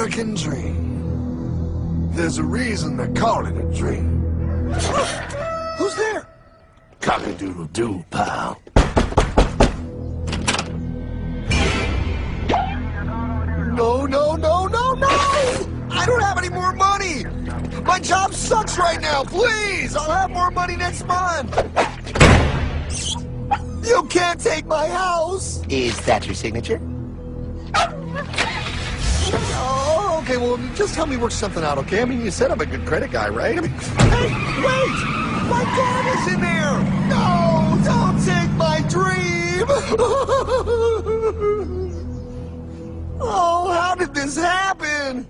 American dream. There's a reason they call it a dream. Who's there? Cock-a-doodle-doo, pal. No, no, no, no, no! I don't have any more money! My job sucks right now, please! I'll have more money next month! You can't take my house! Is that your signature? Oh, okay, well, just help me work something out, okay? I mean, you said I'm a good credit guy, right? I mean, hey, wait! My dad is in there! No, don't take my dream! Oh, how did this happen?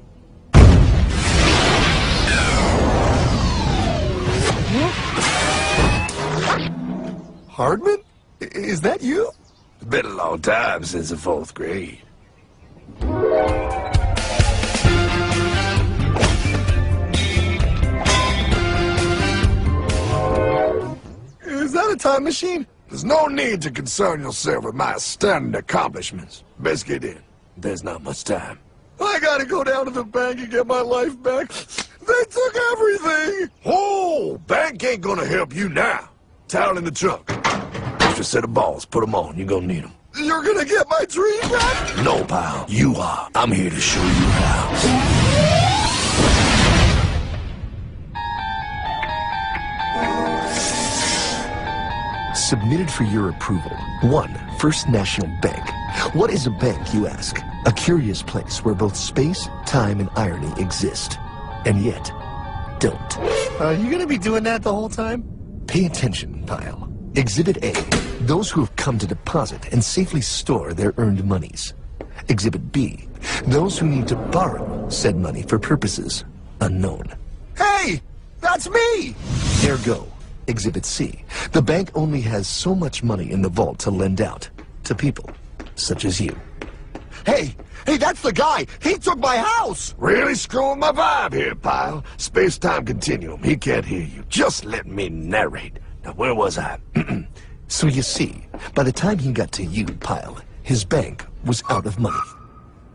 Hardman? Is that you? It's been a long time since the 4th grade. Is that a time machine? There's no need to concern yourself with my astounding accomplishments. Best get in. There's not much time. I gotta go down to the bank and get my life back. They took everything! Oh, bank ain't gonna help you now. Towel in the trunk. Extra set of balls. Put them on. You're gonna need them. You're gonna get my dream back? No, pal. You are. I'm here to show you how. Submitted for your approval. 1. First National Bank. What is a bank, you ask? A curious place where both space, time, and irony exist. And yet, don't. Are you gonna be doing that the whole time? Pay attention, pile. Exhibit A. Those who have come to deposit and safely store their earned monies. Exhibit B. Those who need to borrow said money for purposes unknown. Hey! That's me! Ergo. Exhibit C. The bank only has so much money in the vault to lend out to people such as you. Hey! Hey, that's the guy! He took my house! Really screwing my vibe here, pal. Space-time continuum. He can't hear you. Just let me narrate. Now, where was I? So you see, by the time he got to you, Pile, his bank was out of money.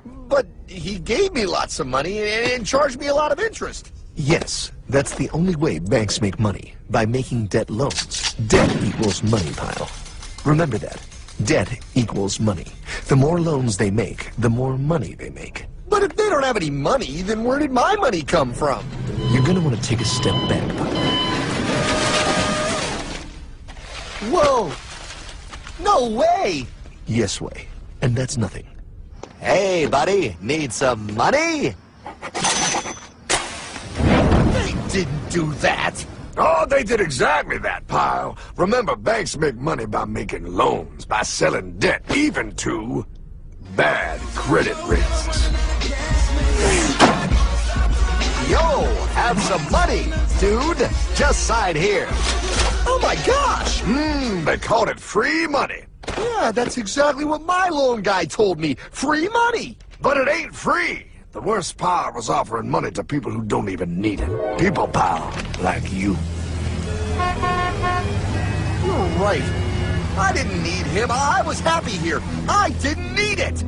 But he gave me lots of money and charged me a lot of interest. Yes, that's the only way banks make money, by making debt loans. Debt equals money, Pile. Remember that. Debt equals money. The more loans they make, the more money they make. But if they don't have any money, then where did my money come from? You're gonna want to take a step back, Pile. Whoa! No way! Yes way. And that's nothing. Hey, buddy, need some money? They didn't do that! Oh, they did exactly that, pal. Remember, banks make money by making loans, by selling debt, even to bad credit risks. Yo, have some money, dude. Just sign here. Oh my gosh! They called it free money. Yeah, that's exactly what my loan guy told me. Free money! But it ain't free. The worst part was offering money to people who don't even need it. People, pal, like you. You're right. I didn't need him. I was happy here. I didn't need it.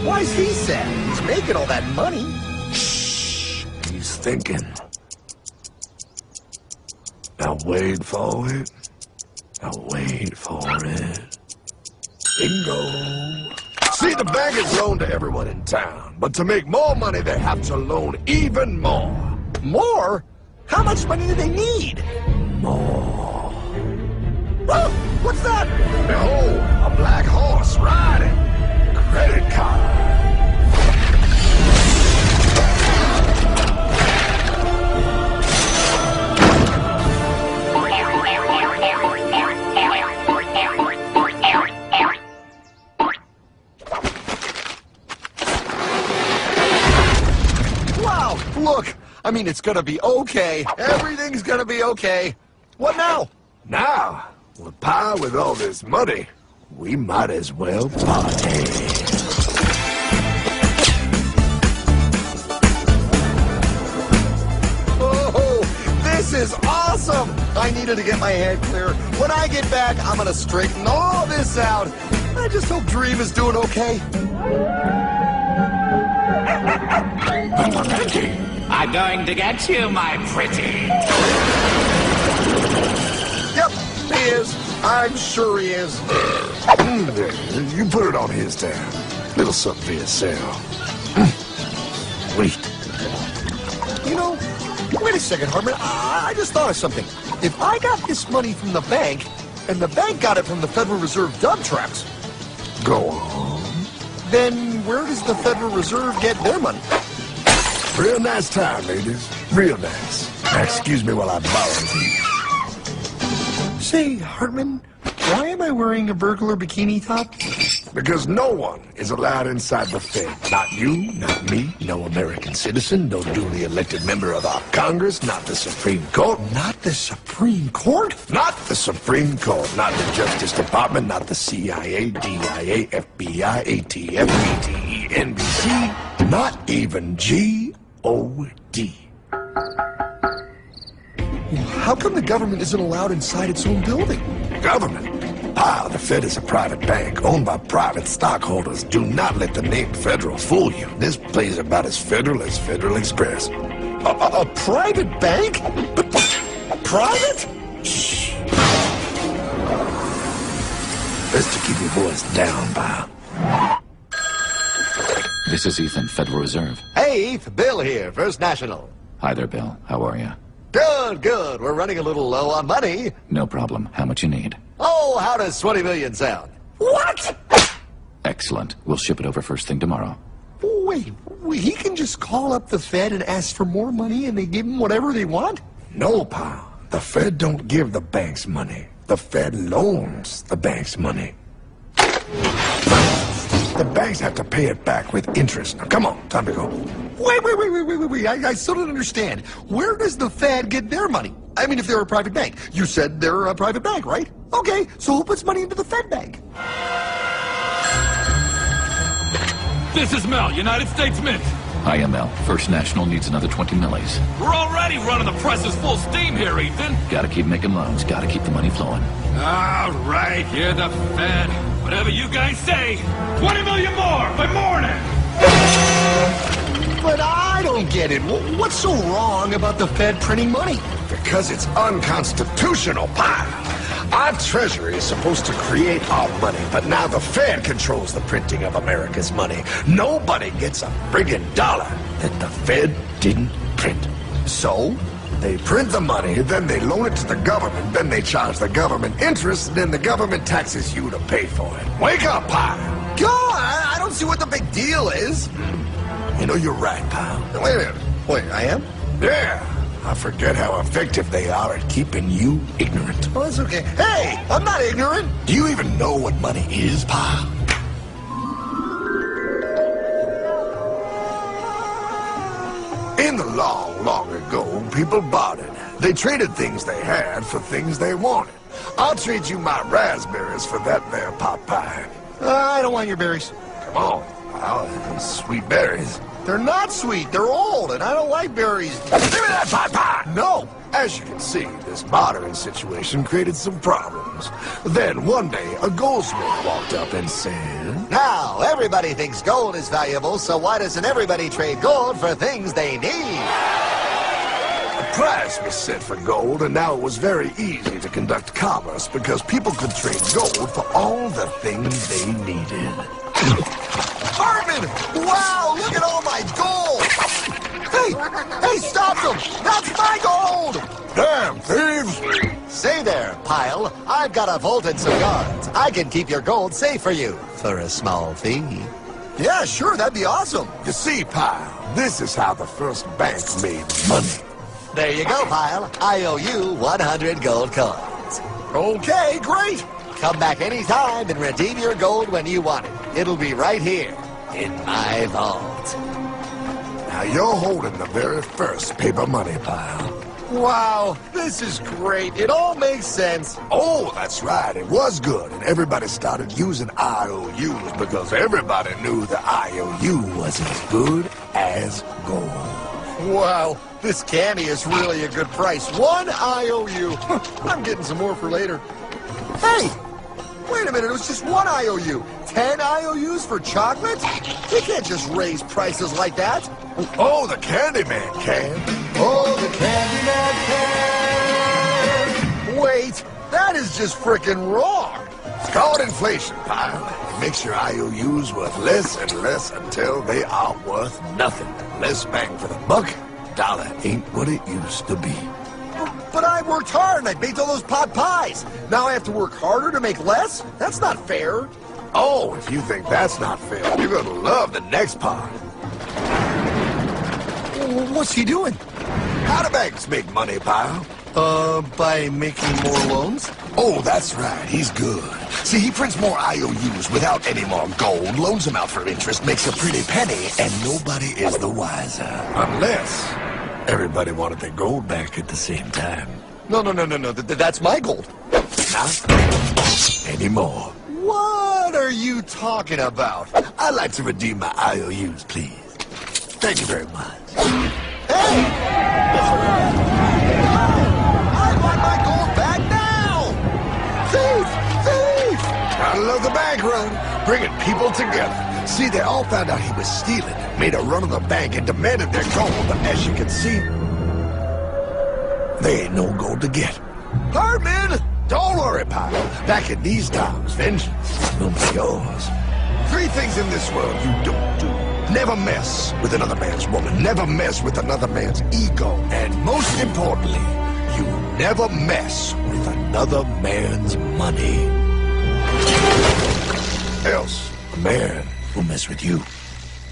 Why's he sad? He's making all that money. Shh. He's thinking. Now wait for it. Now wait for it. Bingo. See, the bank is loaned to everyone in town, but to make more money, they have to loan even more. More? How much money do they need? More. Oh, what's that? Behold, a black horse riding. Credit card. Wow, look. I mean, it's gonna be okay. Everything's gonna be okay. What now? Now, with power with all this money, we might as well party. Oh, this is awesome! I needed to get my head clear. When I get back, I'm gonna straighten all this out. I just hope Dream is doing okay. I'm going to get you, my pretty. Yep, he is. I'm sure he is. You put it on his tab. Little something for yourself. Wait. You know, wait a second, Hartman. I just thought of something. If I got this money from the bank, and the bank got it from the Federal Reserve dump trucks, Go on. then where does the Federal Reserve get their money? Real nice time, ladies. Real nice. Now, excuse me while I borrow these. Say, Hartman, why am I wearing a burglar bikini top? Because no one is allowed inside the Fed. Not you, not me, no American citizen, no duly elected member of our Congress, not the Supreme Court. Not the Supreme Court? Not the Supreme Court, not the Justice Department, not the CIA, DIA, FBI, ATF, BTE, NBC, not even G.O.D. How come the government isn't allowed inside its own building? Government? Ah, the Fed is a private bank owned by private stockholders. Do not let the name Federal fool you. This place is about as Federal Express. A private bank? Private? Shh. Best to keep your voice down, pal. This is Ethan, Federal Reserve. Hey, Eth, Bill here, First National. Hi there, Bill. How are you? Good, good. We're running a little low on money. No problem. How much you need? Oh, how does 20 million sound? What? Excellent. We'll ship it over first thing tomorrow. Wait, he can just call up the Fed and ask for more money and they give him whatever they want? No, pal. The Fed don't give the banks money. The Fed loans the banks money. The banks have to pay it back with interest. Now, come on, time to go. Wait. I still don't understand. Where does the Fed get their money? I mean, if they're a private bank. You said they're a private bank, right? Okay, so who puts money into the Fed bank? This is Mel, United States Mint. Hi, ML. First National needs another 20 millis. We're already running the presses full steam here, Ethan. Gotta keep making loans. Gotta keep the money flowing. All right, you're the Fed. Whatever you guys say. 20 million more by morning. But I don't get it. What's so wrong about the Fed printing money? Because it's unconstitutional, pal. Our Treasury is supposed to create our money, but now the Fed controls the printing of America's money. Nobody gets a friggin' dollar that the Fed didn't print. So? They print the money, then they loan it to the government, then they charge the government interest, and then the government taxes you to pay for it. Wake up, pal! God, I don't see what the big deal is. You know, you're right, pal. Wait a minute. Wait, I am? Yeah. I forget how effective they are at keeping you ignorant. Well, that's okay. Hey, I'm not ignorant. Do you even know what money is, pal? In the long, long ago, people bartered. They traded things they had for things they wanted. I'll trade you my raspberries for that there pot pie. I don't want your berries. Come on, pal. Sweet berries. They're not sweet. They're old, and I don't like berries. Give me that pot pie! No. As you can see, this bartering situation created some problems. Then, one day, a goldsmith walked up and said, Now, everybody thinks gold is valuable, so why doesn't everybody trade gold for things they need? A price was set for gold, and now it was very easy to conduct commerce because people could trade gold for all the things they needed. Hartman! Wow, look at all my gold! Hey, stop them! That's my gold! Damn thieves! Say there, Pile. I've got a vault and some guards. I can keep your gold safe for you for a small fee. Yeah, sure, that'd be awesome. You see, pal, this is how the first bank made money. There you go, Pile. I owe you 100 gold coins. Okay, great. Come back anytime and redeem your gold when you want it. It'll be right here in my vault. Now you're holding the very first paper money, pal. Wow, this is great. It all makes sense. Oh, that's right. It was good, and everybody started using IOUs because everybody knew the IOU was as good as gold. Wow, This candy is really a good price. 1 IOU. I'm getting some more for later. Hey! Wait a minute, it was just 1 IOU. 10 IOUs for chocolate? You can't just raise prices like that. Oh, the Candyman can. Oh, the Candyman can! Wait, that is just frickin' wrong. It's called inflation, pal. It makes your IOUs worth less and less until they are worth nothing. Less bang for the buck. Dollar ain't what it used to be. But I worked hard and I baked all those pot pies. Now I have to work harder to make less? That's not fair. Oh, if you think that's not fair, you're gonna love the next part. What's he doing? How do banks make money, pal? By making more loans? Oh, that's right. He's good. See, he prints more IOUs without any more gold, loans them out for interest, makes a pretty penny, and nobody is the wiser. Unless everybody wanted their gold back at the same time. No. That's my gold. Not anymore. What are you talking about? I'd like to redeem my IOUs, please. Thank you very much. Hey! I want my gold back now! Thief! Thief! I love the bank run, bringing people together. See, they all found out he was stealing, made a run on the bank, and demanded their gold, but as you can see, there ain't no gold to get. Hardman! Don't worry, pal. Back in these times, vengeance will be yours. 3 things in this world you don't do. Never mess with another man's woman. Never mess with another man's ego. And most importantly, you never mess with another man's money. Else, a man will mess with you.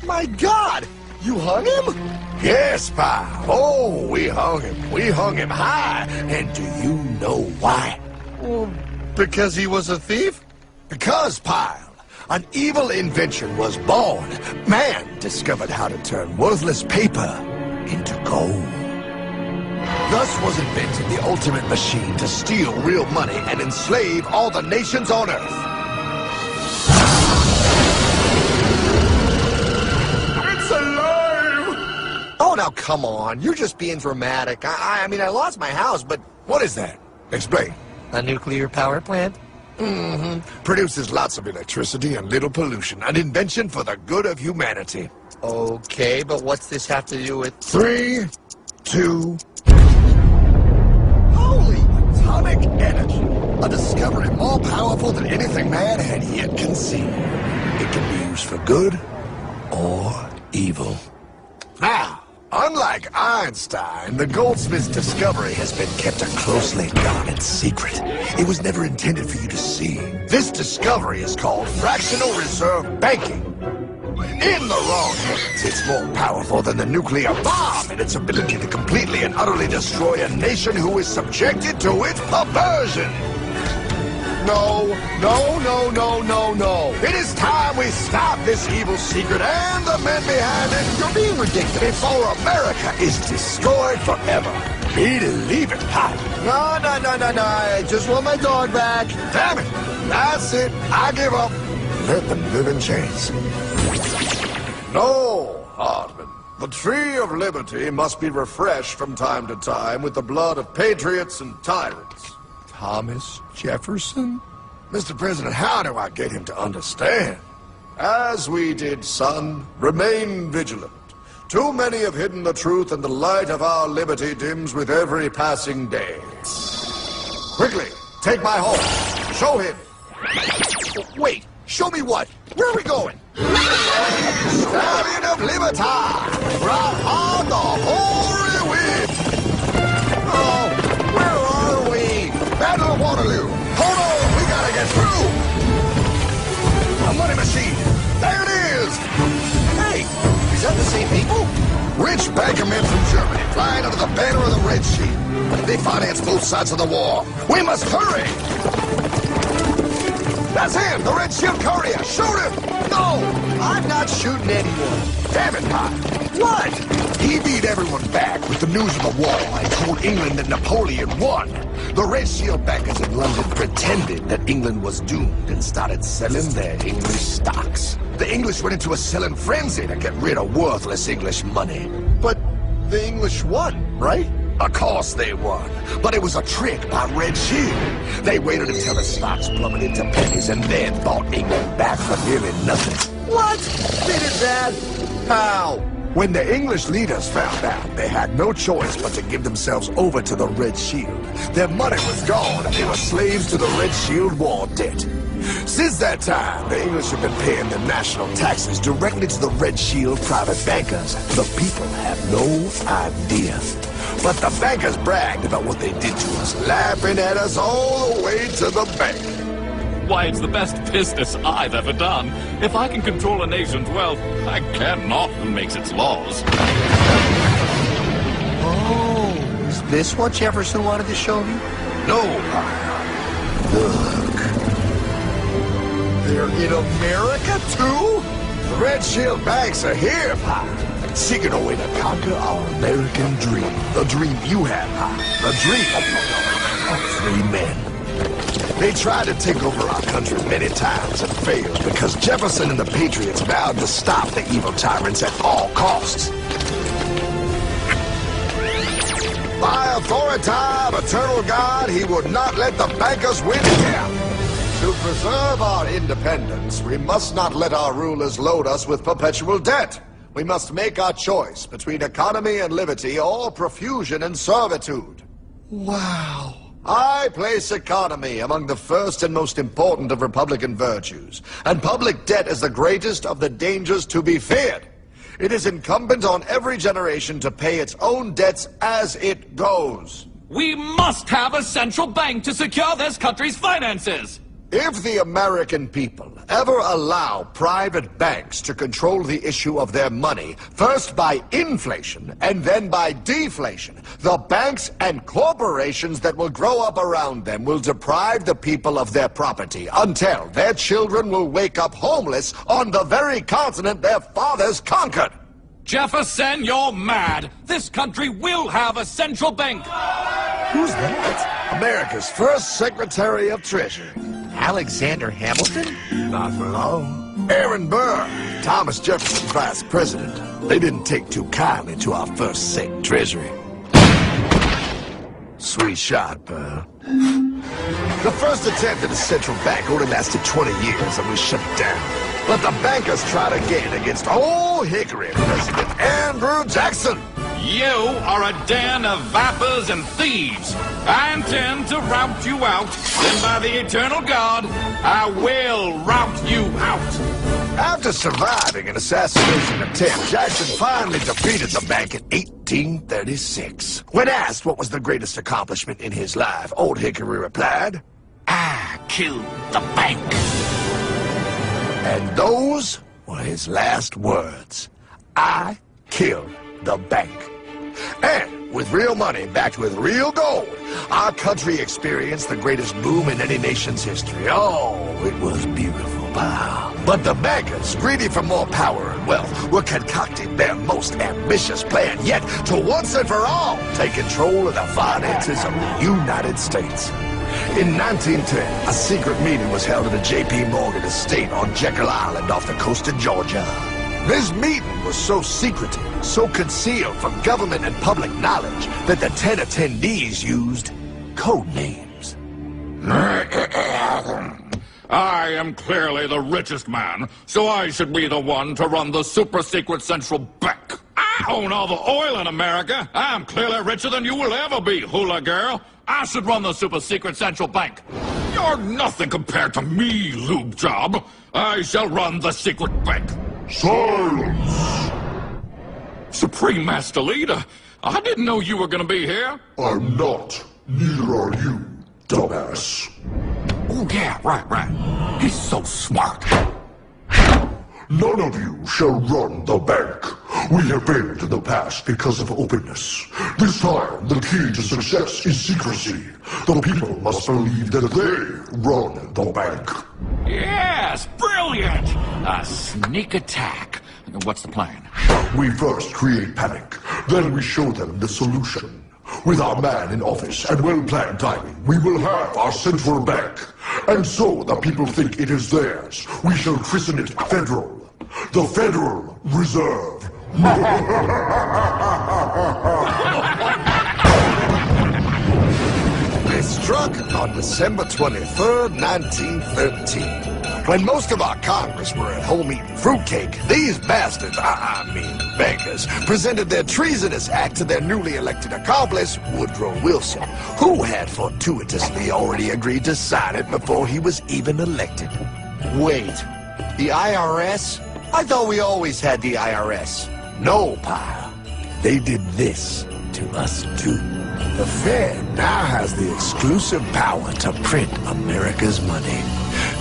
My God! You hung him? Yes, pal. Oh, we hung him. We hung him high. And do you know why? Well, because he was a thief? Because, pal, an evil invention was born. Man discovered how to turn worthless paper into gold. Thus was invented the ultimate machine to steal real money and enslave all the nations on Earth. It's alive! Oh, now come on. You're just being dramatic. I mean, I lost my house, but... What is that? Explain. A nuclear power plant? Mm-hmm. Produces lots of electricity and little pollution. An invention for the good of humanity. Okay, but what's this have to do with... 3, 2... Holy atomic energy! A discovery more powerful than anything man had yet conceived. It can be used for good or evil. Now, unlike Einstein, the goldsmith's discovery has been kept a closely guarded secret. It was never intended for you to see. This discovery is called fractional reserve banking. In the wrong hands, it's more powerful than the nuclear bomb in its ability to completely and utterly destroy a nation who is subjected to its perversion. No. It is time we stop this evil secret and the men behind it. You're being ridiculous. Before America is destroyed forever. Believe it, Pop. No. I just want my dog back. Damn it. That's it. I give up. Let them live in chains. No, Hardman. The tree of liberty must be refreshed from time to time with the blood of patriots and tyrants. Thomas Jefferson? Mr. President, how do I get him to understand? As we did, son, remain vigilant. Too many have hidden the truth, and the light of our liberty dims with every passing day. Quickly, take my horse. Show him. Wait, show me what? Where are we going? Stallion of Liberty! From on the hoary wind! Oh, where are we? Battle of Waterloo! Hold on, we gotta get through! A money machine! There it is! Hey, is that the same people? Rich bankermen from Germany, flying under the banner of the Red Sheet. They finance both sides of the war. We must hurry! That's him, the Red Shield courier! Shoot him! No, I'm not shooting anyone. Damn it, Pop! What? He beat everyone back with the news of the war and told England that Napoleon won. The Red Shield bankers in London pretended that England was doomed and started selling their English stocks. The English went into a selling frenzy to get rid of worthless English money. But the English won, right? Of course they won, but it was a trick by Red Shield. They waited until the stocks plummeted to pennies and then bought England back for nearly nothing. What? They did that? How? When the English leaders found out, they had no choice but to give themselves over to the Red Shield. Their money was gone and they were slaves to the Red Shield war debt. Since that time, the English have been paying their national taxes directly to the Red Shield private bankers. The people have no idea. But the bankers bragged about what they did to us, laughing at us all the way to the bank. Why, it's the best business I've ever done. If I can control a nation's wealth, I cannot who makes its laws. Oh, is this what Jefferson wanted to show me? No, look. They're in America, too? The Red Shield banks are here, Pop. Seeking a way to conquer our American dream. The dream you have, Pop. The dream of free men. They tried to take over our country many times and failed because Jefferson and the Patriots vowed to stop the evil tyrants at all costs. By authority of eternal God, he would not let the bankers win again. To preserve our independence, we must not let our rulers load us with perpetual debt. We must make our choice between economy and liberty or profusion and servitude. Wow. I place economy among the first and most important of Republican virtues, and public debt is the greatest of the dangers to be feared. It is incumbent on every generation to pay its own debts as it goes. We must have a central bank to secure this country's finances. If the American people ever allow private banks to control the issue of their money, first by inflation and then by deflation, the banks and corporations that will grow up around them will deprive the people of their property until their children will wake up homeless on the very continent their fathers conquered. Jefferson, you're mad. This country will have a central bank. Who's that? America's first Secretary of Treasury. Alexander Hamilton? Not for long. Aaron Burr, Thomas Jefferson's vice president. They didn't take too kindly to our first Sec Treasury. Sweet shot, Burr. The first attempt at a central bank only lasted 20 years and we shut it down. But the bankers tried again against Old Hickory President Andrew Jackson. You are a den of vipers and thieves. I intend to rout you out. Then by the eternal God, I will rout you out. After surviving an assassination attempt, Jackson finally defeated the bank in 1836. When asked what was the greatest accomplishment in his life, Old Hickory replied, I killed the bank. And those were his last words. I killed the bank. And with real money backed with real gold, our country experienced the greatest boom in any nation's history. Oh, it was beautiful, pal. But the bankers, greedy for more power and wealth, were concocting their most ambitious plan yet to once and for all take control of the finances of the United States. In 1910, a secret meeting was held at the J.P. Morgan estate on Jekyll Island off the coast of Georgia. This meeting was so secretive, so concealed from government and public knowledge that the 10 attendees used code names. I am clearly the richest man, so I should be the one to run the super-secret central bank. I own all the oil in America. I'm clearly richer than you will ever be, hula girl. I should run the super-secret central bank. You're nothing compared to me, lube job. I shall run the secret bank. Silence! Supreme Master Leader, I didn't know you were gonna be here. I'm not. Neither are you, dumbass. Oh, yeah, right. He's so smart. None of you shall run the bank. We have failed in the past because of openness. This time, the key to success is secrecy. The people must believe that they run the bank. Yes, brilliant! A sneak attack. What's the plan? We first create panic, then we show them the solution. With our man in office and well-planned timing, we will have our central bank. And so the people think it is theirs. We shall christen it Federal. The Federal Reserve It struck on December 23rd, 1913. When most of our Congress were at home eating fruitcake, these bastards, I mean bankers, presented their treasonous act to their newly elected accomplice, Woodrow Wilson, who had fortuitously already agreed to sign it before he was even elected. Wait, the IRS? I thought we always had the IRS. No, pal. They did this to us too. The Fed now has the exclusive power to print America's money.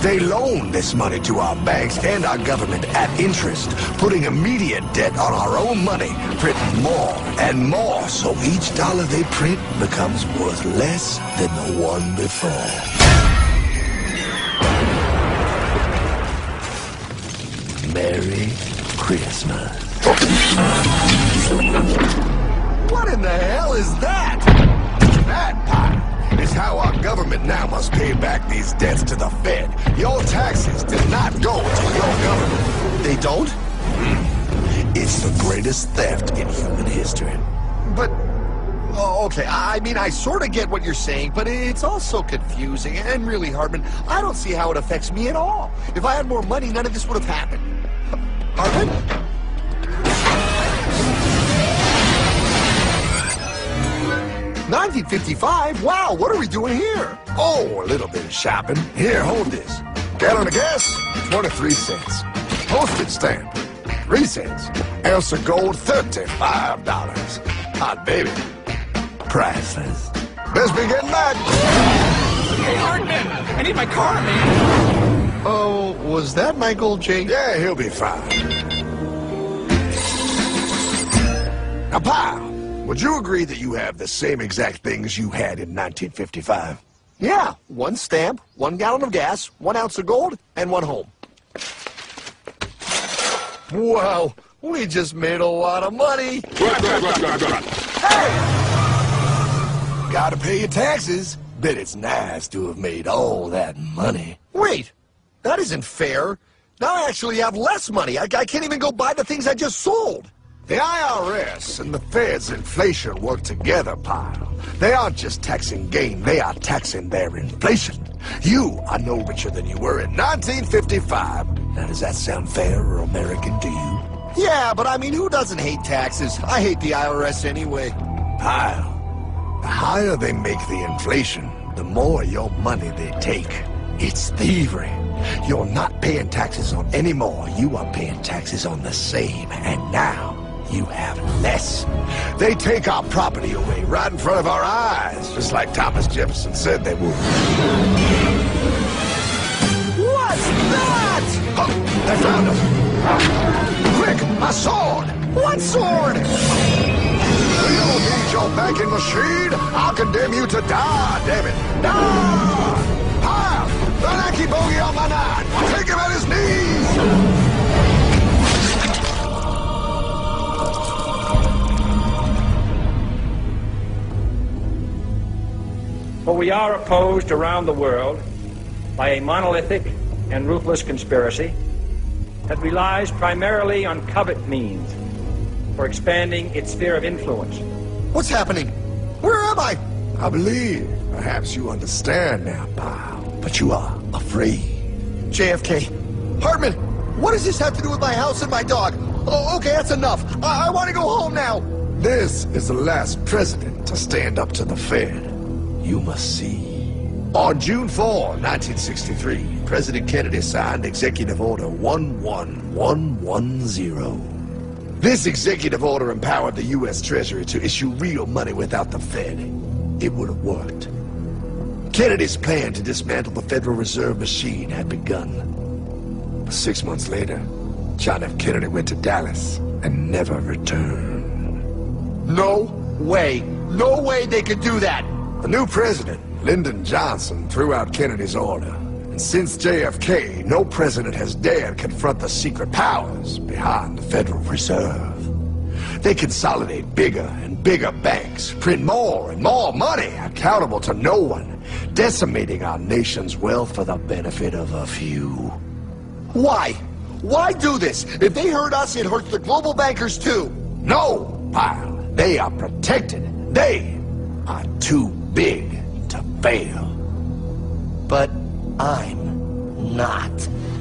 They loan this money to our banks and our government at interest, putting immediate debt on our own money, printing more and more, so each dollar they print becomes worth less than the one before. Merry Christmas. What in the hell is that? That, pal, is how our government now must pay back these debts to the Fed. Your taxes did not go to your government. They don't? It's the greatest theft in human history. But, oh, okay, I mean, I sort of get what you're saying, but it's also confusing. And really, Hartman, I don't see how it affects me at all. If I had more money, none of this would have happened. Hartman? 1955? Wow, what are we doing here? Oh, a little bit of shopping. Here, hold this. Gallon of gas, 23 cents. Postage stamp, 3 cents. Ounce of gold, $35. Hot baby. Priceless. Best be getting back. Hey, Hartman! I need my car, man! Oh, was that Michael J? Yeah, he'll be fine. Now, pal, would you agree that you have the same exact things you had in 1955? Yeah, 1 stamp, 1 gallon of gas, 1 ounce of gold, and 1 home. Wow, we just made a lot of money. Hey! Gotta pay your taxes. Bet it's nice to have made all that money. Wait, that isn't fair. Now I actually have less money. I can't even go buy the things I just sold. The IRS and the Fed's inflation work together, pal. They aren't just taxing gain, they are taxing their inflation. You are no richer than you were in 1955. Now, does that sound fair or American to you? Yeah, but I mean, who doesn't hate taxes? I hate the IRS anyway. Pal, the higher they make the inflation, the more your money they take. It's thievery. You're not paying taxes on any more. You are paying taxes on the same. And now, you have less. They take our property away right in front of our eyes, just like Thomas Jefferson said they would. What's that? Oh, they found him. Quick, my sword. What sword? We don't need your banking machine. I'll condemn you to die, damn it. Die! Pile! The lanky bogey on my 9. Take him at his knees. For we are opposed around the world by a monolithic and ruthless conspiracy that relies primarily on covert means for expanding its sphere of influence. What's happening? Where am I? I believe perhaps you understand now, pal, but you are afraid. JFK. Hartman, what does this have to do with my house and my dog? Oh, okay, that's enough. I want to go home now. This is the last president to stand up to the Fed. You must see. On June 4, 1963, President Kennedy signed Executive Order 11110. This executive order empowered the U.S. Treasury to issue real money without the Fed. It would have worked. Kennedy's plan to dismantle the Federal Reserve machine had begun. 6 months later, John F. Kennedy went to Dallas and never returned. No way. No way they could do that. The new president, Lyndon Johnson, threw out Kennedy's order. And since JFK, no president has dared confront the secret powers behind the Federal Reserve. They consolidate bigger and bigger banks, print more and more money, accountable to no one, decimating our nation's wealth for the benefit of a few. Why? Why do this? If they hurt us, it hurts the global bankers too. No, pal. They are protected. They are too big to fail. But I'm not.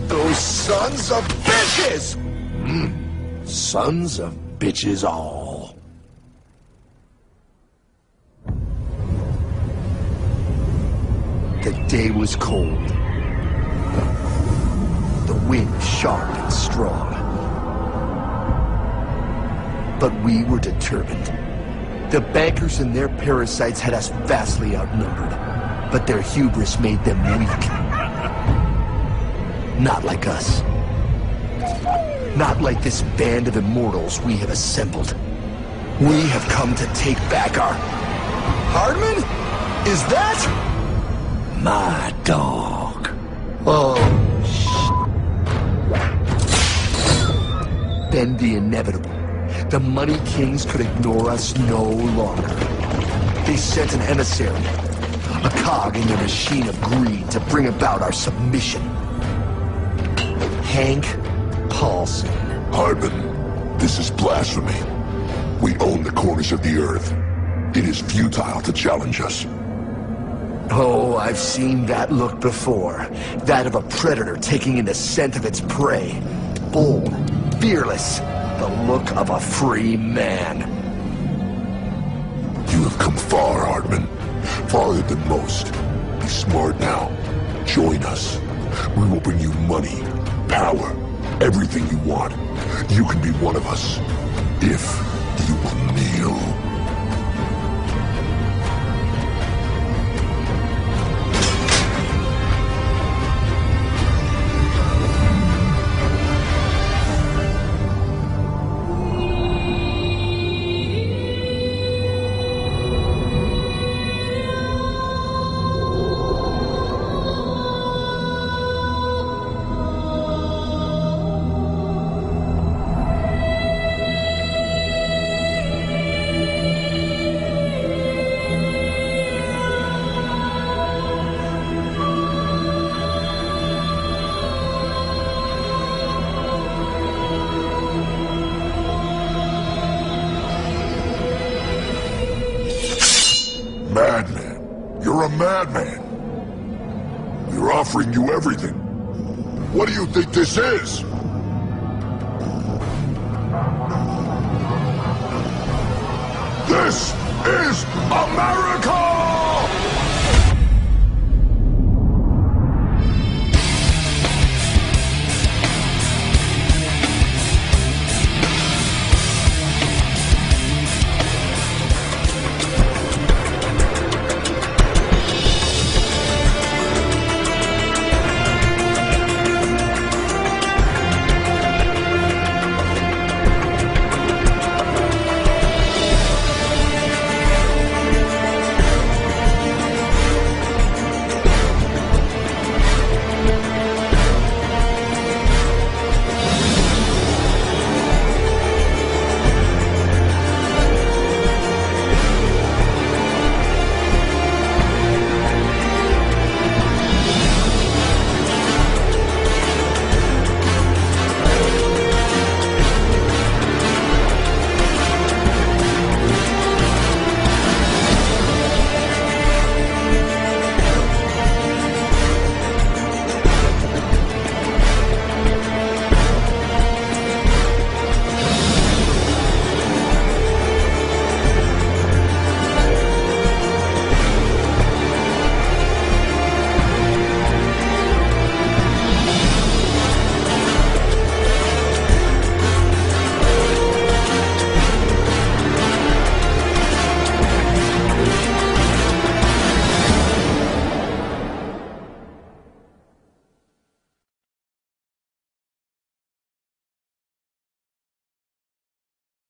Those sons of bitches! Sons of bitches all. The day was cold. The wind sharp and strong. But we were determined. The bankers and their parasites had us vastly outnumbered, but their hubris made them weak. Not like us. Not like this band of immortals we have assembled. We have come to take back our... Hardman? Is that... My dog. Oh, Then the inevitable. The money kings could ignore us no longer. They sent an emissary, a cog in their machine of greed to bring about our submission. Hank Paulson. Hardman, this is blasphemy. We own the corners of the earth. It is futile to challenge us. Oh, I've seen that look before. That of a predator taking in the scent of its prey. Bold, fearless, the look of a free man. You have come far, Hardman. Farther than most. Be smart now. Join us. We will bring you money, power, everything you want. You can be one of us. If you will kneel. Madman. You're a madman. We're offering you everything. What do you think this is? This is America!